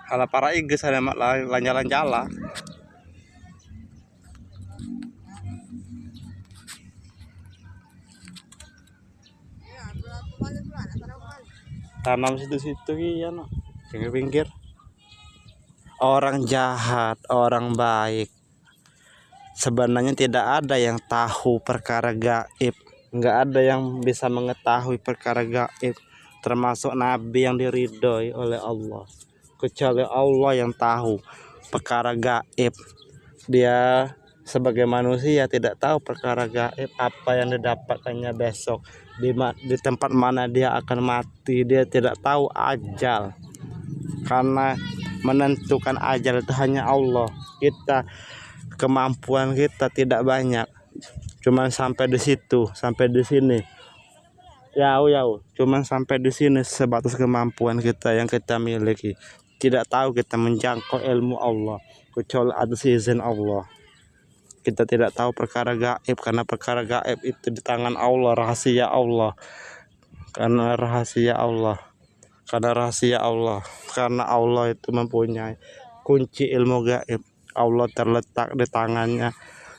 ala para iges ada mak lanjala-lanjala. Tanam situ-situ iya no, pinggir-pinggir. Orang jahat, orang baik, sebenarnya tidak ada yang tahu perkara gaib. Nggak ada yang bisa mengetahui perkara gaib, termasuk nabi yang diridhoi oleh Allah, kecuali Allah yang tahu perkara gaib. Dia sebagai manusia tidak tahu perkara gaib, apa yang didapatkannya besok, di tempat mana dia akan mati. Dia tidak tahu ajal, karena menentukan ajal itu hanya Allah. Kita, kemampuan kita tidak banyak, cuman sampai di situ, sampai di sini. Cuman sampai di sini sebatas kemampuan kita yang kita miliki. Tidak tahu kita menjangkau ilmu Allah kecuali atas izin Allah. Kita tidak tahu perkara gaib, karena perkara gaib itu di tangan Allah, rahasia Allah. Karena rahasia Allah, karena Allah itu mempunyai kunci ilmu gaib. Allah terletak di tangannya,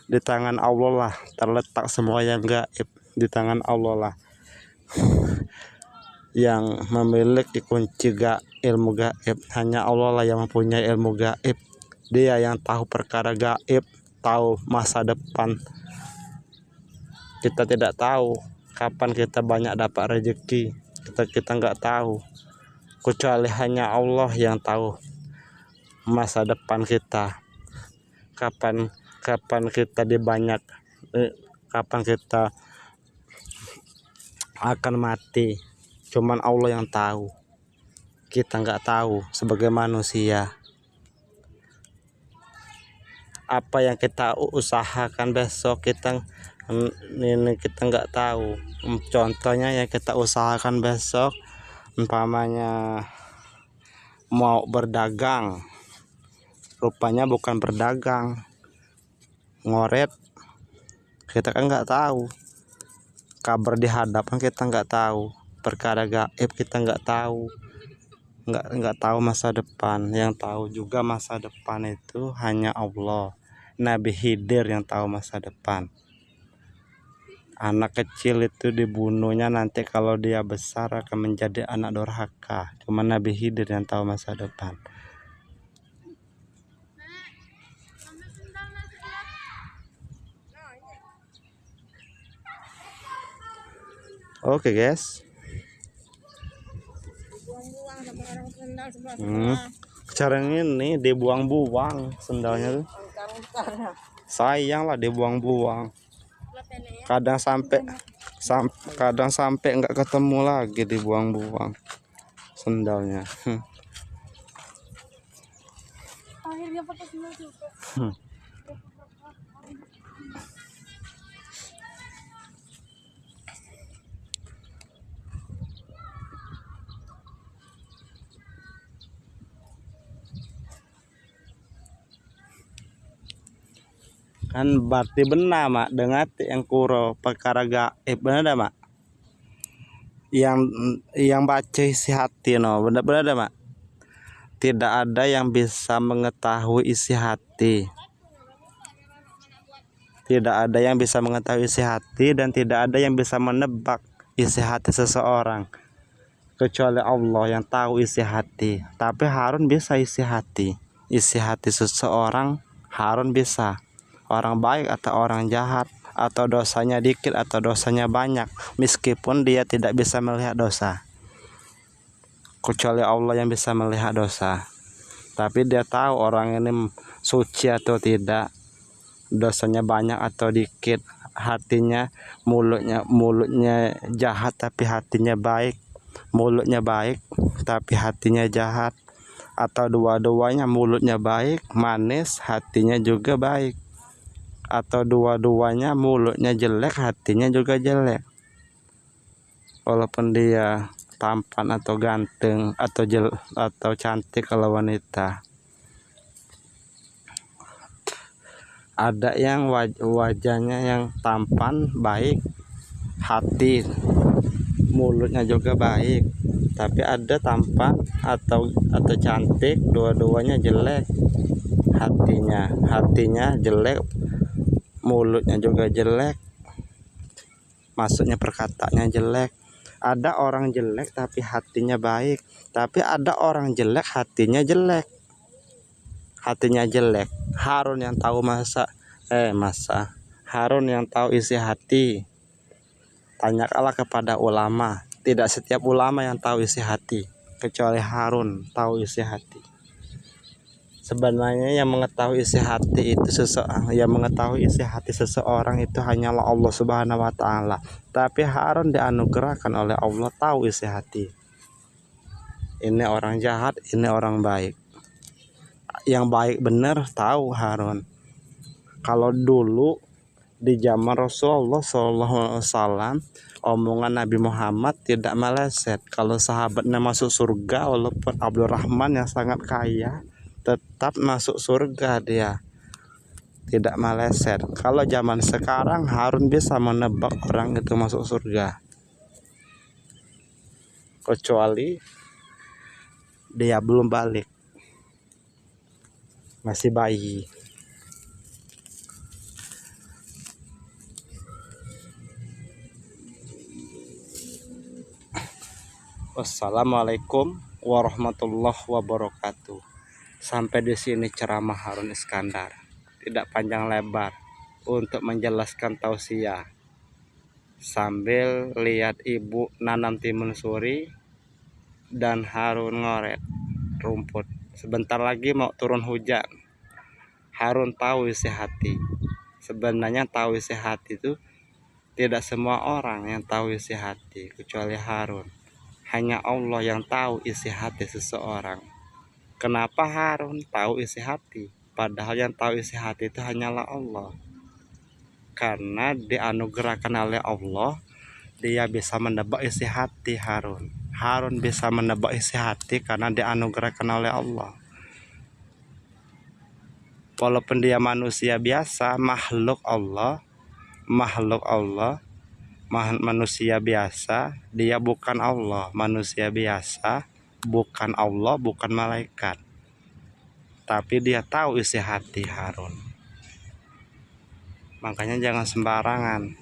di tangan Allah lah terletak semua yang gaib. Di tangan Allah lah yang memiliki kunci ilmu gaib. Hanya Allah lah yang mempunyai ilmu gaib. Dia yang tahu perkara gaib, tahu masa depan. Kita tidak tahu kapan kita banyak dapat rezeki, kita nggak tahu, kecuali hanya Allah yang tahu masa depan kita. Kapan kita kapan kita akan mati, cuman Allah yang tahu. Kita nggak tahu sebagai manusia. Apa yang kita usahakan besok kita nggak tahu. Contohnya yang kita usahakan besok, umpamanya mau berdagang, rupanya bukan berdagang, ngoret. Kita kan nggak tahu. Kabar di hadapan kita nggak tahu, perkara gaib kita nggak tahu. Nggak tahu masa depan. Yang tahu juga masa depan itu hanya Allah. Nabi Khidir yang tahu masa depan. Anak kecil itu dibunuhnya nanti kalau dia besar akan menjadi anak durhaka. Cuma Nabi Khidir yang tahu masa depan. Oke guys. Sekarang ini dibuang-buang sendalnya tuh. Sayang lah dibuang-buang. Kadang sampai nggak ketemu lagi, dibuang-buang sendalnya. Akhirnya pakai sendal juga. Kan berarti benar mak dengan yang kuro perkara gaib, benar dah mak, yang baca isi hati no, benar dah mak. Tidak ada yang bisa mengetahui isi hati, tidak ada yang bisa mengetahui isi hati, dan tidak ada yang bisa menebak isi hati seseorang kecuali Allah yang tahu isi hati. Tapi Harun bisa isi hati seseorang. Harun bisa, orang baik atau orang jahat, atau dosanya dikit atau dosanya banyak, meskipun dia tidak bisa melihat dosa, kecuali Allah yang bisa melihat dosa. Tapi dia tahu orang ini suci atau tidak, dosanya banyak atau dikit, hatinya, mulutnya jahat tapi hatinya baik, mulutnya baik tapi hatinya jahat, atau dua-duanya, mulutnya baik manis, hatinya juga baik, atau dua-duanya mulutnya jelek, hatinya juga jelek. Walaupun dia tampan atau ganteng atau cantik kalau wanita. Ada yang wajahnya yang tampan baik, hati mulutnya juga baik, Tapi ada tampan atau cantik, dua-duanya jelek. Hatinya jelek, mulutnya juga jelek, maksudnya perkataannya jelek. Ada orang jelek tapi hatinya baik, tapi ada orang jelek hatinya jelek. Harun yang tahu Harun yang tahu isi hati. Tanyakanlah kepada ulama. Tidak setiap ulama yang tahu isi hati, kecuali Harun tahu isi hati. Sebenarnya yang mengetahui isi hati seseorang itu hanyalah Allah Subhanahu wa taala. Tapi Harun dianugerahkan oleh Allah tahu isi hati. Ini orang jahat, ini orang baik. Yang baik benar tahu Harun. Kalau dulu di zaman Rasulullah SAW, omongan Nabi Muhammad tidak meleset. Kalau sahabatnya masuk surga, walaupun Abdurrahman yang sangat kaya, tetap masuk surga dia, tidak meleset. Kalau zaman sekarang Harun bisa menebak orang itu masuk surga, kecuali dia belum balik, masih bayi. Wassalamualaikum warahmatullahi wabarakatuh. Sampai di sini ceramah Harun Iskandar, tidak panjang lebar, untuk menjelaskan tausiah sambil lihat ibu nanam timun suri dan Harun ngoret rumput. Sebentar lagi mau turun hujan. Harun tahu isi hati. Sebenarnya tahu isi hati itu tidak semua orang yang tahu isi hati, kecuali Harun. Hanya Allah yang tahu isi hati seseorang. Kenapa Harun tahu isi hati? Padahal yang tahu isi hati itu hanyalah Allah. Karena dianugerahkan oleh Allah, dia bisa menebak isi hati Harun. Harun bisa menebak isi hati karena dianugerahkan oleh Allah. Walaupun dia manusia biasa, manusia biasa, dia bukan Allah. Manusia biasa, bukan Allah, bukan malaikat. Tapi dia tahu isi hati Harun. Makanya jangan sembarangan